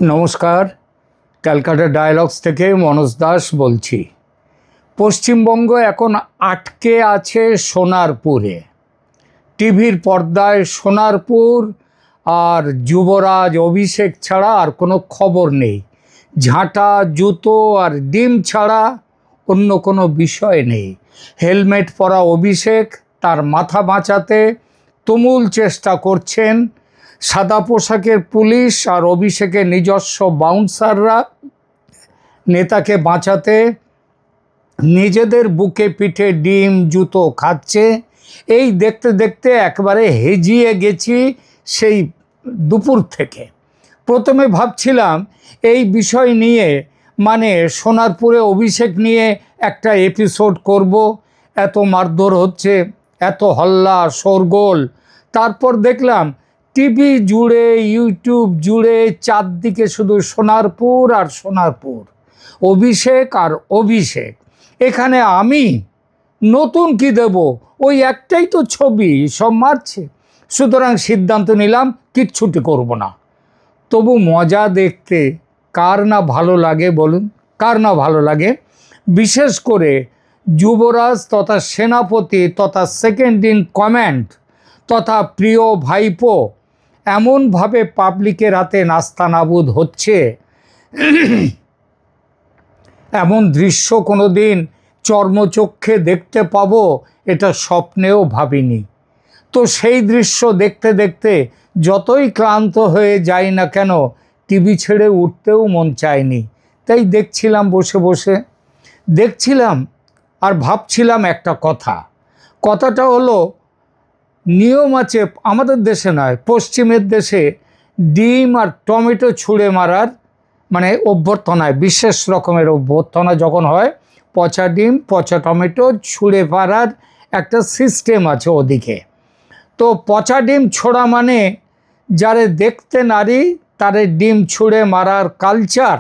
নমস্কার, ক্যালকাটা ডায়ালগস থেকে মনোজ দাস বলছি। পশ্চিমবঙ্গ এখন আটকে আছে সোনারপুরে। টিভির পর্দায় সোনারপুর আর যুবরাজ অভিষেক ছাড়া আর কোনো খবর নেই। ঝাঁটা, জুতো আর ডিম ছাড়া অন্য কোনো বিষয় নেই। হেলমেট পরা অভিষেক তার মাথা বাঁচাতে তুমুল চেষ্টা করছেন। সাদা পোশাকের পুলিশ আর অভিষেকের নিজস্ব বাউন্সাররা নেতাকে বাঁচাতে নিজেদের বুকে পিঠে ডিম জুতো খাচ্ছে। এই দেখতে দেখতে একবারে হেজিয়ে গেছি সেই দুপুর থেকে। প্রথমে ভাবছিলাম এই বিষয় নিয়ে সোনারপুরে অভিষেক নিয়ে একটা এপিসোড করব। এত মারধর হচ্ছে, এত হল্লা শোরগোল। তারপর দেখলাম টিভি জুড়ে, ইউটিউব জুড়ে চারদিকে শুধু সোনারপুর আর সোনারপুর, অভিষেক আর অভিষেক। এখানে আমি নতুন কি দেব? ওই একটাই তো ছবি, সব মারছে। সুতরাং সিদ্ধান্ত নিলাম কিচ্ছুটি করব না। তবু মজা দেখতে কার না ভালো লাগে বলুন? কার না ভালো লাগে? বিশেষ করে যুবরাজ তথা সেনাপতি তথা সেকেন্ড ইন কমান্ড তথা প্রিয় ভাইপো এমনভাবে পাবলিকের হাতে নাস্তানাবুদ হচ্ছে, এমন দৃশ্য কোনো দিন চর্মচক্ষে দেখতে পাবো এটা স্বপ্নেও ভাবিনি। তো সেই দৃশ্য দেখতে দেখতে যতই ক্লান্ত হয়ে যাই না কেন, টিভি ছেড়ে উঠতেও মন চায়নি। তাই দেখছিলাম, বসে বসে দেখছিলাম আর ভাবছিলাম একটা কথাটা হলো, নিয়ম আছে আমাদের দেশে নয়, পশ্চিমের দেশে ডিম আর টমেটো ছুঁড়ে মারার অভ্যর্থনায়, বিশেষ রকমের অভ্যর্থনা যখন হয়, পচা ডিম পচা টমেটো ছুঁড়ে মারার একটা সিস্টেম আছে ওদিকে। তো পচা ডিম ছোড়া যারে দেখতে নারী তারে ডিম ছুঁড়ে মারার কালচার,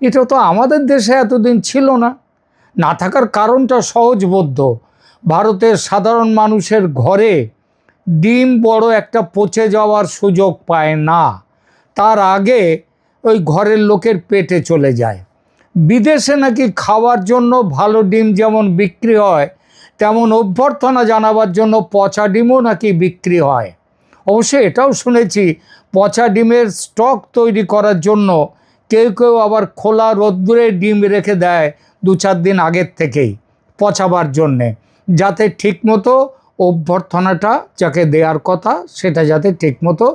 এটা তো আমাদের দেশে এতদিন ছিল না। না থাকার কারণটা সহজবোধ্য। ভারতের সাধারণ মানুষের ঘরে ডিম বড় একটা পচে যাওয়ার সুযোগ পায় না, তার আগে ওই ঘরের লোকের পেটে চলে যায়। বিদেশে নাকি খাওয়ার জন্য ভালো ডিম যেমন বিক্রি হয়, তেমন অভ্যর্থনা জানাবার জন্য পচা ডিমও নাকি বিক্রি হয়। অবশ্য এটাও শুনেছি পচা ডিমের স্টক তৈরি করার জন্য কেউ কেউ আবার খোলা রোদ্দুরে ডিম রেখে দেয় 2-4 দিন আগের থেকেই পচাবার জন্যে, যাতে ঠিকমতো অভ্যর্থনাটা যাকে দেওয়ার কথা সেটা যাতে ঠিকমতো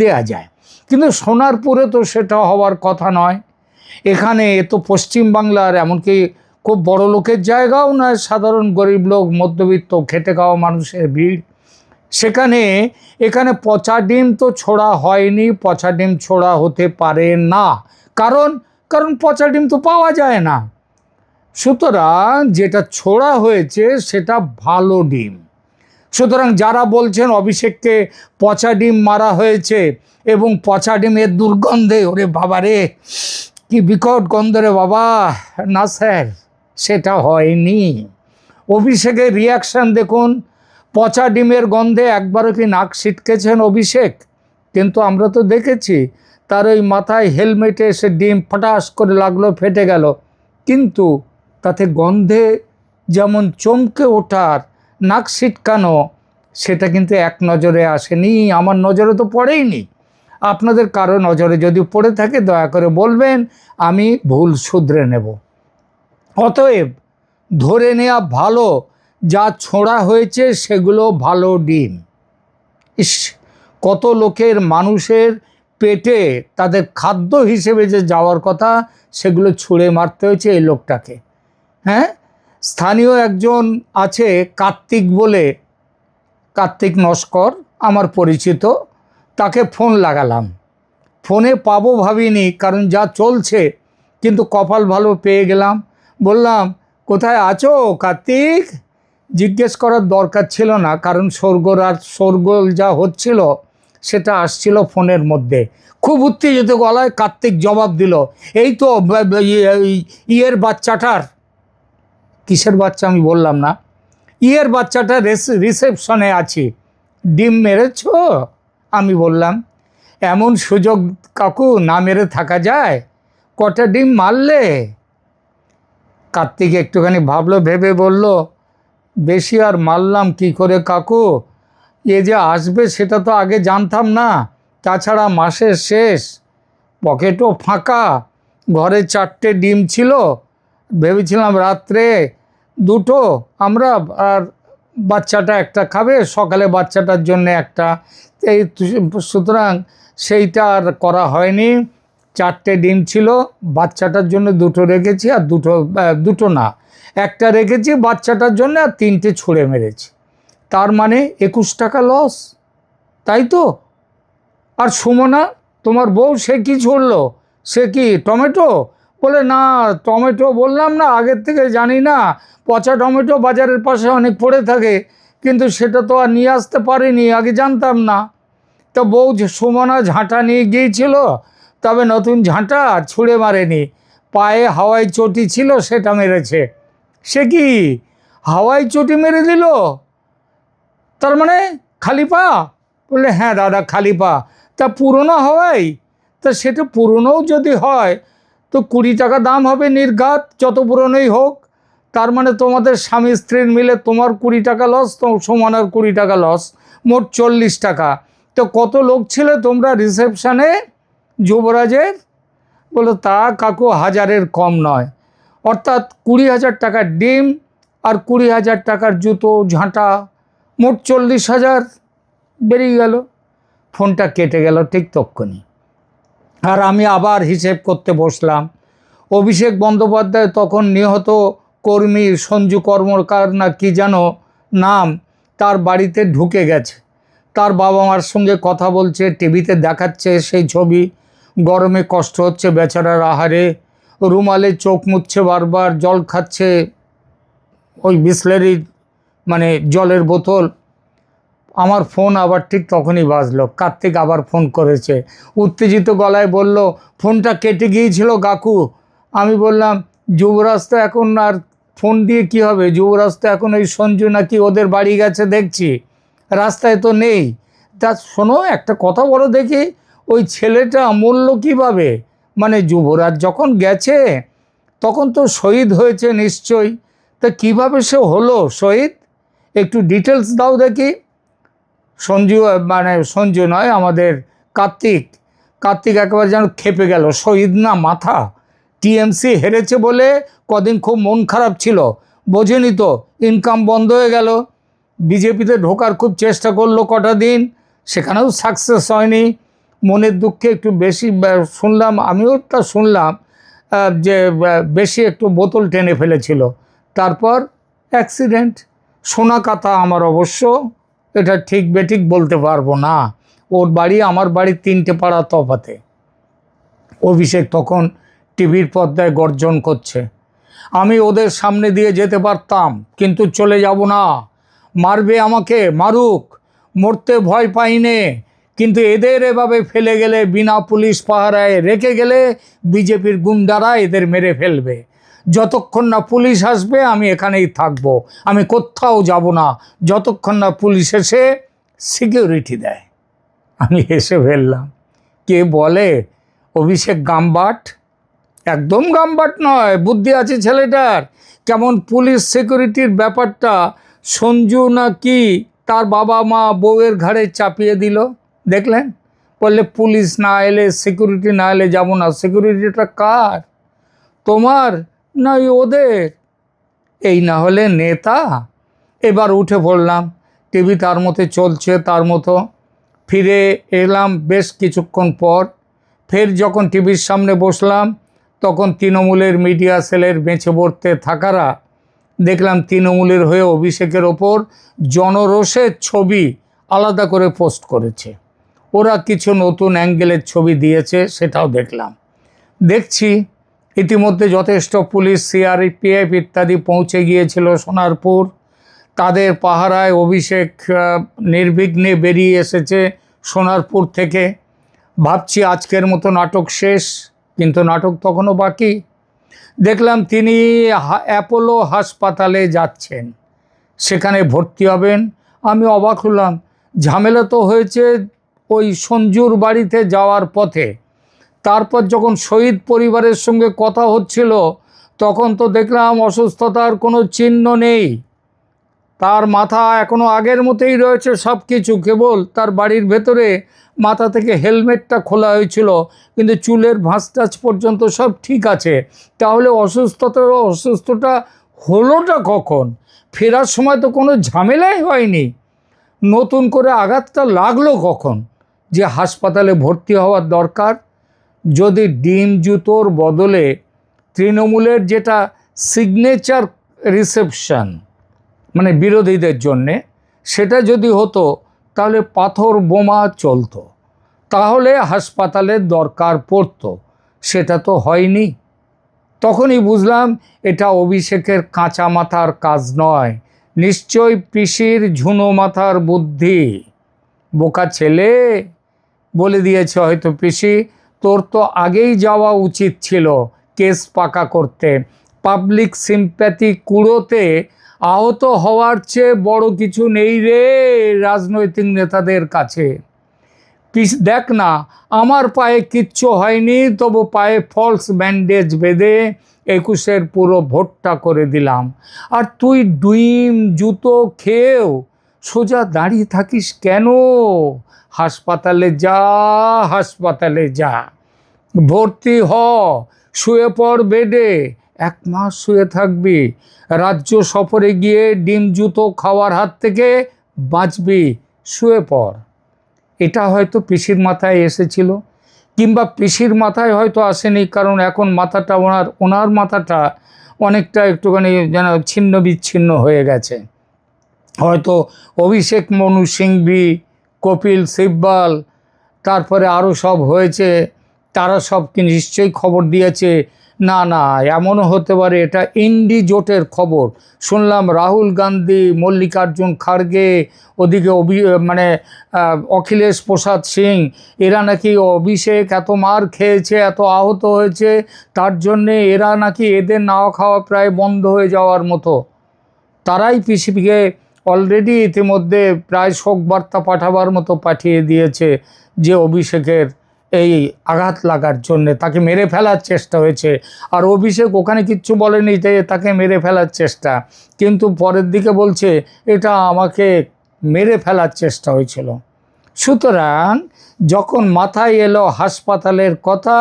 দেয়া যায়। কিন্তু সোনারপুরে তো সেটা হওয়ার কথা নয়। এখানে তো পশ্চিমবাংলার, এমনকি খুব বড় লোকের জায়গাও নয়, সাধারণ গরিব লোক, মধ্যবিত্ত খেটে খাওয়া মানুষের ভিড়। এখানে পচা ডিম তো ছোড়া হয়নি, পচা ডিম ছোড়া হতে পারে না, কারণ পচা ডিম তো পাওয়া যায় না। সুতরাং যেটা ছোড়া হয়েছে সেটা ভালো ডিম। সুতরাং যারা বলছেন অভিষেককে পচা ডিম মারা হয়েছে এবং পচা ডিমের দুর্গন্ধে, ওরে বাবা রে কি বিকট গন্ধ রে বাবা, না স্যার, সেটা হয়নি। অভিষেকের রিয়াকশান দেখুন। পচা ডিমের গন্ধে একবারও কি নাক ছিটকেছেন অভিষেক? কিন্তু আমরা তো দেখেছি তার ওই মাথায় হেলমেটে এসে ডিম ফটাস করে লাগলো, ফেটে গেল, কিন্তু তাতে গন্ধে যেমন চমকে ওঠার, নাক ছিটকানো, সেটা কিন্তু এক নজরে আসেনি। আমার নজরে তো পড়েইনি। আপনাদের কারো নজরে যদি পড়ে থাকে দয়া করে বলবেন, আমি ভুল শুধরে নেব। অতএব ধরে নেওয়া ভালো যা ছোঁড়া হয়েছে সেগুলো ভালো ডিম। ইস, কত লোকের, মানুষের পেটে তাদের খাদ্য হিসেবে যে যাওয়ার কথা সেগুলো ছুঁড়ে মারতে হয়েছে এই লোকটাকে। হ্যাঁ, স্থানীয় একজন আছে কার্তিক বলে, কার্তিক নস্কর আমার পরিচিত, তাকে ফোন লাগালাম। ফোনে পাবো ভাবিনি, কারণ যা চলছে, কিন্তু কপাল ভালো পেয়ে গেলাম। বললাম, কোথায় আছো কার্তিক? জিজ্ঞেস করার দরকার ছিল না, কারণ শোরগোল যা হচ্ছিল সেটা আসছিল ফোনের মধ্যে। খুব উত্তেজিত গলায় কার্তিক জবাব দিল, এই তো ইয়ের বাচ্চাটার, কিসের বাচ্চা আমি বললাম না, ইয়ের বাচ্চাটা রিসেপশনে আছি, ডিম মেরেছ? আমি বললাম, এমন সুযোগ কাকু না মেরে থাকা যায়? কটা ডিম মারলে? কার্তিক একটুখানি ভাবলো, ভেবে বলল, বেশি আর মারলাম কি করে কাকু, এ যে আসবে সেটা তো আগে জানতাম না, তাছাড়া মাসের শেষ, পকেটও ফাঁকা, ঘরে 4টে ডিম ছিল, ভেবেছিলাম রাত্রে 2টো আমরা, আর বাচ্চাটা একটা খাবে, সকালে বাচ্চাটার জন্য একটা, এই সুতরাং সেইটা আর করা হয়নি। 4টে ডিম ছিল, বাচ্চাটার জন্য 2টো রেখেছি, আর দুটো না, একটা রেখেছি বাচ্চাটার জন্য, আর 3টে ছুঁড়ে মেরেছি, তার মানে 21 টাকা লস, তাই তো? আর সুমনা তোমার বউ, সে কি ছুড়লো? সে কি টমেটো? বলে না, টমেটো বললাম না, আগের থেকে জানি না, পচা টমেটো বাজারের পাশে অনেক পড়ে থাকে, কিন্তু সেটা তো আর নিয়ে আসতে পারিনি, আগে জানতাম না। তা বউ সুমনা ঝাঁটা নিয়ে গিয়েছিল, তবে নতুন ঝাঁটা ছুঁড়ে মারেনি, পায়ে হাওয়াই চটি ছিল সেটা মেরেছে। সে কি হাওয়াই চটি মেরে দিল? তার মানে খালি পা? বললে হ্যাঁ দাদা, খালি পা। তা পুরনো হাওয়াই? তা সেটা পুরনোও যদি হয় তো 20 টাকা দাম হবে নির্ঘাত, যত পুরনোই হোক। তার মানে তোমাদের স্বামী স্ত্রীর মিলে তোমার 20 টাকা লস, তো সমানার 20 টাকা লস, মোট 40 টাকা। তো কত লোক ছিলে তোমরা রিসেপশানে যুবরাজের? বলো তা কাকু 1000-এর কম নয়, অর্থাৎ 20,000 টাকার ডিম আর 20,000 টাকার জুতো ঝাঁটা, মোট 40,000 বেরিয়ে গেল। ফোনটা কেটে গেল ঠিক তক্ষুনি। আর আমি আবার হিসেব করতে বসলাম। অভিষেক বন্দ্যোপাধ্যায় তখন নিহত কর্মী সঞ্জু কর্মকার না কি যেন নাম, তার বাড়িতে ঢুকে গেছে, তার বাবা মার সঙ্গে কথা বলছে, টিভিতে দেখাচ্ছে সেই ছবি, গরমে কষ্ট হচ্ছে বেচারার, আহারে, রুমালে চোখ মুছছে, বারবার জল খাচ্ছে, ওই বিসলেরি মানে জলের বোতল। আমার ফোন আবার ঠিক তখনই বাজলো, কার্তিক আবার ফোন করেছে, উত্তেজিত গলায় বলল, ফোনটা কেটে গিয়েছিল কাকু। আমি বললাম, যুবরাজ তো এখন আর ফোন দিয়ে কি হবে, যুবরাজ তো এখন ওই সঞ্জু নাকি ওদের বাড়ি গেছে দেখছি, রাস্তায় তো নেই। তা শোনো, একটা কথা বলো দেখি, ওই ছেলেটা মরল কীভাবে? মানে যুবরাজ যখন গেছে তখন তো শহীদ হয়েছে নিশ্চয়ই, তা কীভাবে সে হলো শহীদ, একটু ডিটেলস দাও দেখি। সঞ্জু, মানে সঞ্জু নয়, আমাদের কার্তিক, কার্তিক একেবারে যেন খেপে গেল, শহীদ না মাথা, টিএমসি হেরেছে বলে কদিন খুব মন খারাপ ছিল, বোঝেনি তো, ইনকাম বন্ধ হয়ে গেল, বিজেপিতে ঢোকার খুব চেষ্টা করলো কটা দিন, সেখানেও সাকসেস হয়নি, মনের দুঃখে একটু বেশি শুনলাম, আমিও তা শুনলাম যে বেশি একটু বোতল টেনে ফেলেছিল, তারপর অ্যাক্সিডেন্ট। শোনা কথা আমার, অবশ্য এটা ঠিক বেঠিক বলতে পারবো না, ওর বাড়ি আমার বাড়ি 3টে পাড়া তফাতে। অভিষেক তখন টিভির পর্দায় গর্জন করছে, আমি ওদের সামনে দিয়ে যেতে পারতাম, কিন্তু চলে যাব না, মারবে আমাকে মারুক, মরতে ভয় পাইনে, কিন্তু এদের এভাবে ফেলে গেলে, বিনা পুলিশ পাহারায় রেখে গেলে বিজেপির গুন্ডারা এদের মেরে ফেলবে, যতক্ষণ না পুলিশ আসবে আমি এখানেই থাকব, আমি কোথাও যাব না, যতক্ষণ না পুলিশ এসে সিকিউরিটি দেয়। আমি হেসে ফেললাম, কে বলে অভিষেক গামবাট? একদম গামবাট নয়, বুদ্ধি আছে ছেলেটার। কেমন পুলিশ সিকিউরিটির ব্যাপারটা সঞ্জু না কি তার বাবা মা বউয়ের ঘাড়ে চাপিয়ে দিল, দেখলেন? বললে পুলিশ না এলে, সিকিউরিটি না এলে যাব না, সিকিউরিটিটা কার, তোমার না ওদের? এই না হলে নেতা? এবার উঠে পড়লাম, টিভি তার মতো চলছে, তার মতো। ফিরে এলাম বেশ কিছুক্ষণ পর, ফের যখন টিভির সামনে বসলাম তখন তৃণমূলের মিডিয়া সেলের বেঁচে পড়তে থাকারা দেখলাম তৃণমূলের হয়ে অভিষেকের ওপর জনরোষের ছবি আলাদা করে পোস্ট করেছে, ওরা কিছু নতুন অ্যাঙ্গেলের ছবি দিয়েছে, সেটাও দেখছি। ইতিমধ্যে যথেষ্ট পুলিশ, সিআরপিএফ ইত্যাদি পৌঁছে গিয়েছিল সোনারপুর, তাদের পাহারায় অভিষেক নির্বিঘ্নে বেরিয়ে এসেছে সোনারপুর থেকে। ভাবছি আজকের মতো নাটক শেষ, কিন্তু নাটক তখনও বাকি। দেখলাম তিনি অ্যাপোলো হাসপাতালে যাচ্ছেন, সেখানে ভর্তি হবেন। আমি অবাক হলাম, ঝামেলা তো হয়েছে ওই সঞ্জুর বাড়িতে যাওয়ার পথে, তারপর যখন শহীদ পরিবারের সঙ্গে কথা হচ্ছিল তখন তো দেখলাম অসুস্থতার কোনো চিহ্ন নেই, তার মাথা এখনও আগের মতোই রয়েছে, সব কিছু, কেবল তার বাড়ির ভেতরে মাথা থেকে হেলমেটটা খোলা হয়েছিল, কিন্তু চুলের ভাঁজ টাচ পর্যন্ত সব ঠিক আছে। তাহলে অসুস্থটা হলোটা কখন? ফেরার সময় তো কোনো ঝামেলাই হয়নি, নতুন করে আঘাতটা লাগলো কখন যে হাসপাতালে ভর্তি হওয়ার দরকার? যদি ডিম জুতোর বদলে তৃণমূলের যেটা সিগনেচার রিসেপশন, মানে বিরোধীদের জন্যে, সেটা যদি হতো তাহলে পাথর বোমা চলতো, তাহলে হাসপাতালের দরকার পড়তো। সেটা তো হয়নি। তখনই বুঝলাম এটা অভিষেকের কাঁচা মাথার কাজ নয়, নিশ্চয় পিসির ঝুনো মাথার বুদ্ধি। বোকা ছেলে, বলে দিয়েছে হয়তো পিসি, তোর তো আগেই যাওয়া উচিত ছিল কেস পাকা করতে। পাবলিক সিম্প্যাথি কুড়োতে আহত হওয়ার চেয়ে বড় কিছু নেই রে রাজনৈতিক নেতাদের কাছে। দেখ না, আমার পায়ে কিচ্ছু হয়নি, তবু পায়ে ফলস ব্যান্ডেজ বেঁধে 21-এর পুরো ভোটটা করে দিলাম। আর তুই ডিম জুতো খেয়েও সোজা দাঁড়িয়ে থাকিস কেন? হাসপাতালে যা, হাসপাতালে যা, ভর্তি হ, শুয়ে পড় বেডে, 1 মাস শুয়ে থাকবি, রাজ্য সফরে গিয়ে ডিম জুতো খাওয়ার হাত থেকে বাঁচবি, শুয়ে পড়। এটা হয়তো পিসির মাথায় এসেছিল, কিংবা পিসির মাথায় হয়তো আসেনি, কারণ এখন মাথাটা ওনার মাথাটা অনেকটা একটুখানি যেন ছিন্ন বিচ্ছিন্ন হয়ে গেছে। হয়তো অভিষেক মনু সিংভি, কপিল সিব্বল, তারপরে আরও সব হয়েছে, তারা সব কি নিশ্চয়ই খবর দিয়েছে। না না, এমনও হতে পারে এটা ইন্ডি জোটের খবর। শুনলাম রাহুল গান্ধী, মল্লিকার্জুন খাড়গে, ওদিকে অখিলেশ প্রসাদ সিং, এরা নাকি অভিষেক এত মার খেয়েছে, এত আহত হয়েছে, তার জন্যে এরা নাকি এদের নাওয়া খাওয়া প্রায় বন্ধ হয়ে যাওয়ার মতো। তারাই পিসিকে অলরেডি ইতিমধ্যে প্রায় শোক বার্তা পাঠাবার মতো পাঠিয়ে দিয়েছে যে অভিষেকের এই আঘাত লাগার জন্যে তাকে মেরে ফেলার চেষ্টা হয়েছে। আর অভিষেক ওখানে কিচ্ছু বলেনি যে তাকে মেরে ফেলার চেষ্টা, কিন্তু পরের দিকে বলছে এটা আমাকে মেরে ফেলার চেষ্টা হয়েছিল। সুতরাং যখন মাথায় এলো হাসপাতালের কথা,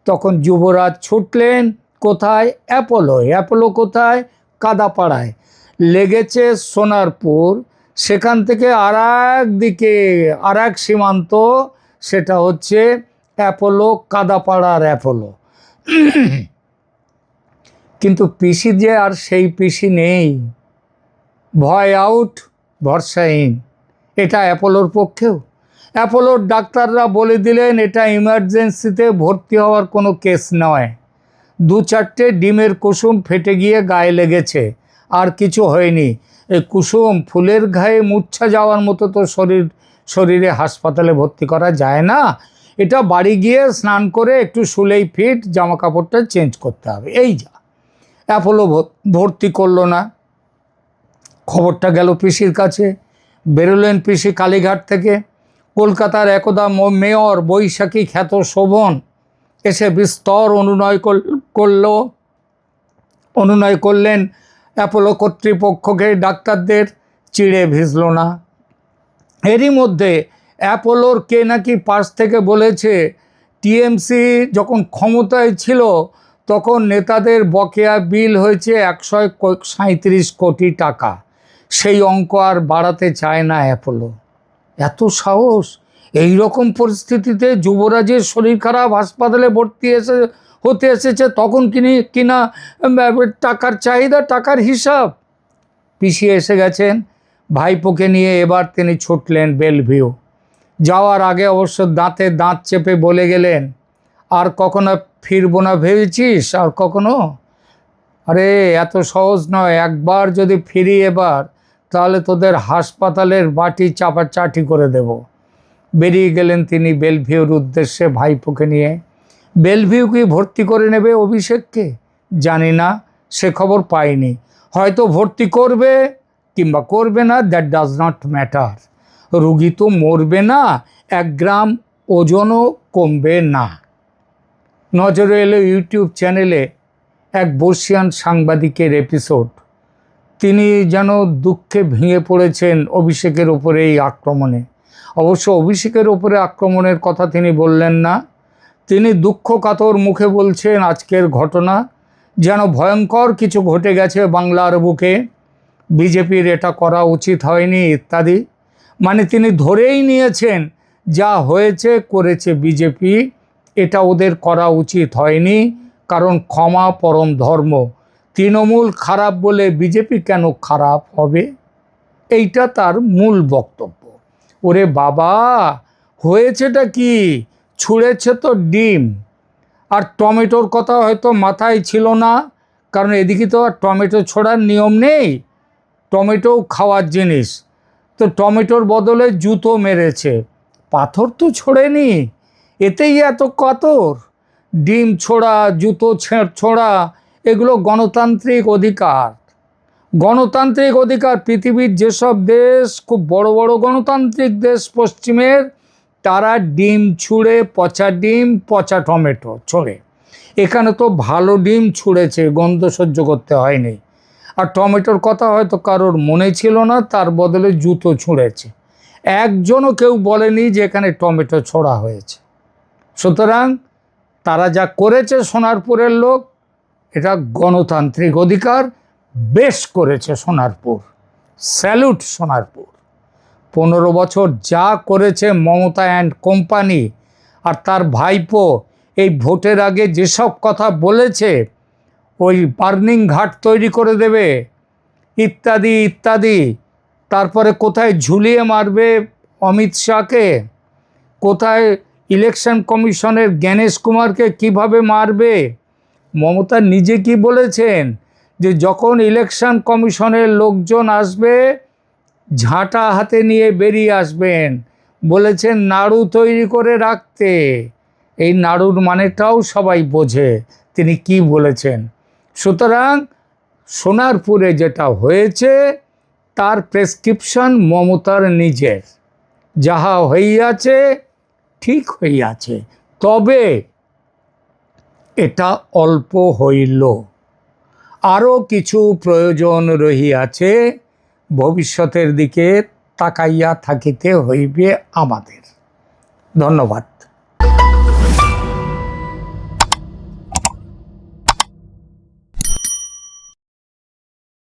তখন যুবরাজ ছুটলেন কোথায়? অ্যাপোলো কোথায়? কাদাপাড়ায়। লেগেছে সোনারপুর, সেখান থেকে আর এক সীমান্ত, সেটা হচ্ছে অ্যাপোলো, কাদাপাড়ার অ্যাপোলো। কিন্তু পিসি যে আর সেই পিসি নেই, ভয় আউট, ভরসা ইন। এটা অ্যাপোলোর পক্ষেও। অ্যাপোলোর ডাক্তাররা বলে দিলেন এটা ইমার্জেন্সিতে ভর্তি হওয়ার কোনো কেস নয়, 2-4টে ডিমের কুসুম ফেটে গিয়ে গায়ে লেগেছে, আর কিছু হয়নি। এই কুসুম ফুলের গায়ে মূর্ছা যাওয়ার মতো তো শরীরে হাসপাতালে ভর্তি করা যায় না, এটা বাড়ি গিয়ে স্নান করে একটু শুলেই ফিট, জামা কাপড়টা চেঞ্জ করতে হবে, এই যা। অ্যাপোলো ভর্তি করলো না। খবরটা গেল পিসির কাছে। বেরোলেন পিসি কালীঘাট থেকে। কলকাতার একদা মেয়র বৈশাখী খ্যাত শোভন এসে বিস্তর অনুনয় করলেন অ্যাপোলো কর্তৃপক্ষকে, ডাক্তারদের, চিড়ে ভিজল না। এরই মধ্যে অ্যাপোলোর কে নাকি পাশ থেকে বলেছে টিএমসি যখন ক্ষমতায় ছিল তখন নেতাদের বকেয়া বিল হয়েছে 137 কোটি টাকা, সেই অঙ্ক আর বাড়াতে চায় না অ্যাপোলো। এত সাহস! এই রকম পরিস্থিতিতে যুবরাজের শরীর খারাপ, হাসপাতালে ভর্তি হতে এসেছে, তখন কিনা টাকার চাহিদা, টাকার হিসাব। পিছিয়ে এসে গেছেন ভাইপোকে নিয়ে। এবার তিনি ছুটলেন বেলভিউ। যাওয়ার আগে অবশ্য দাঁতে দাঁত চেপে বলে গেলেন, আর কখনো ফিরবো না ভেবেছিস? আর কখনো? আরে এত সহজ নয়, একবার যদি ফিরি এবার, তাহলে তোদের হাসপাতালের বাটি চাপাচাটি করে দেব। বেরিয়ে গেলেন তিনি বেলভিউর উদ্দেশ্যে ভাইপোকে নিয়ে। বেলভিউ কি ভর্তি করে নেবে অভিষেককে? জানি না, সে খবর পাইনি। হয়তো ভর্তি করবে কিংবা করবে না, দ্যাট ডাজ নট ম্যাটার। রুগী তো মরবে না, 1 গ্রাম ওজনও কমবে না। নজরে এলো ইউটিউব চ্যানেলে এক বর্ষিয়ান সাংবাদিকের এপিসোড। তিনি যেন দুঃখে ভেঙে পড়েছেন অভিষেকের ওপরে এই আক্রমণে। অবশ্য অভিষেকের ওপরে আক্রমণের কথা তিনি বললেন না, তিনি দুঃখ কাতর মুখে বলছেন আজকের ঘটনা যেন ভয়ঙ্কর কিছু ঘটে গেছে বাংলার বুকে, বিজেপির এটা করা উচিত হয়নি ইত্যাদি। মানে তিনি ধরেই নিয়েছেন যা হয়েছে করেছে বিজেপি, এটা ওদের করা উচিত হয়নি, কারণ ক্ষমা পরম ধর্ম। তৃণমূল খারাপ বলে বিজেপি কেন খারাপ হবে, এইটা তার মূল বক্তব্য। ওরে বাবা, হয়েছেটা কি? ছুঁড়েছে তো ডিম। আর টমেটোর কথা হয়তো মাথায় ছিল না, কারণ এদিকে তো আর টমেটো ছোড়ার নিয়ম নেই, টমেটোও খাওয়ার জিনিস। তো টমেটোর বদলে জুতো মেরেছে, পাথর তো ছোড়েনি, এতেই এত কাতর। ডিম ছোড়া, জুতো ছোড়া, এগুলো গণতান্ত্রিক অধিকার। গণতান্ত্রিক অধিকার। পৃথিবীর যেসব দেশ খুব বড় বড় গণতান্ত্রিক দেশ পশ্চিমের, তারা ডিম ছুঁড়ে, পচা ডিম, পচা টমেটো ছোড়ে। এখানে তো ভালো ডিম ছুঁড়েছে, গন্ধ সহ্য করতে হয়নি। আর টমেটোর কথা হয়তো কারোর মনে ছিল না, তার বদলে জুতো ছুঁড়েছে। একজনও কেউ বলেনি যে এখানে টমেটো ছোড়া হয়েছে। সুতরাং তারা যা করেছে সোনারপুরের লোক, এটা গণতান্ত্রিক অধিকার, বেশ করেছে সোনারপুর। স্যালুট সোনারপুর। 15 বছর যা করেছে মমতা অ্যান্ড কোম্পানি আর তার ভাইপো, এই ভোটের আগে যেসব কথা বলেছে, ওই বার্নিং ঘাট তৈরি করে দেবে ইত্যাদি ইত্যাদি, তারপরে কোথায় ঝুলিয়ে মারবে অমিত শাহকে, কোথায় ইলেকশন কমিশনের জ্ঞানেশ কুমারকে কিভাবে মারবে। মমতা নিজে কি বলেছেন যে যখন ইলেকশন কমিশনের লোকজন আসবে ঝাঁটা হাতে নিয়ে বেরিয়ে আসবেন, বলেছেন নাড়ু তৈরি করে রাখতে। এই নাড়ুর মানেটাও সবাই বোঝে তিনি কি বলেছেন। সুতরাং সোনারপুরে যেটা হয়েছে তার প্রেসক্রিপশন মমতার নিজের, যাহা হইয়াছে ঠিক হইয়াছে, তবে এটা অল্প হইল, আরও কিছু প্রয়োজন রহিয়াছে, ভবিষ্যতের দিকে তাকাইয়া থাকিতে হইবে আমাদের। ধন্যবাদ।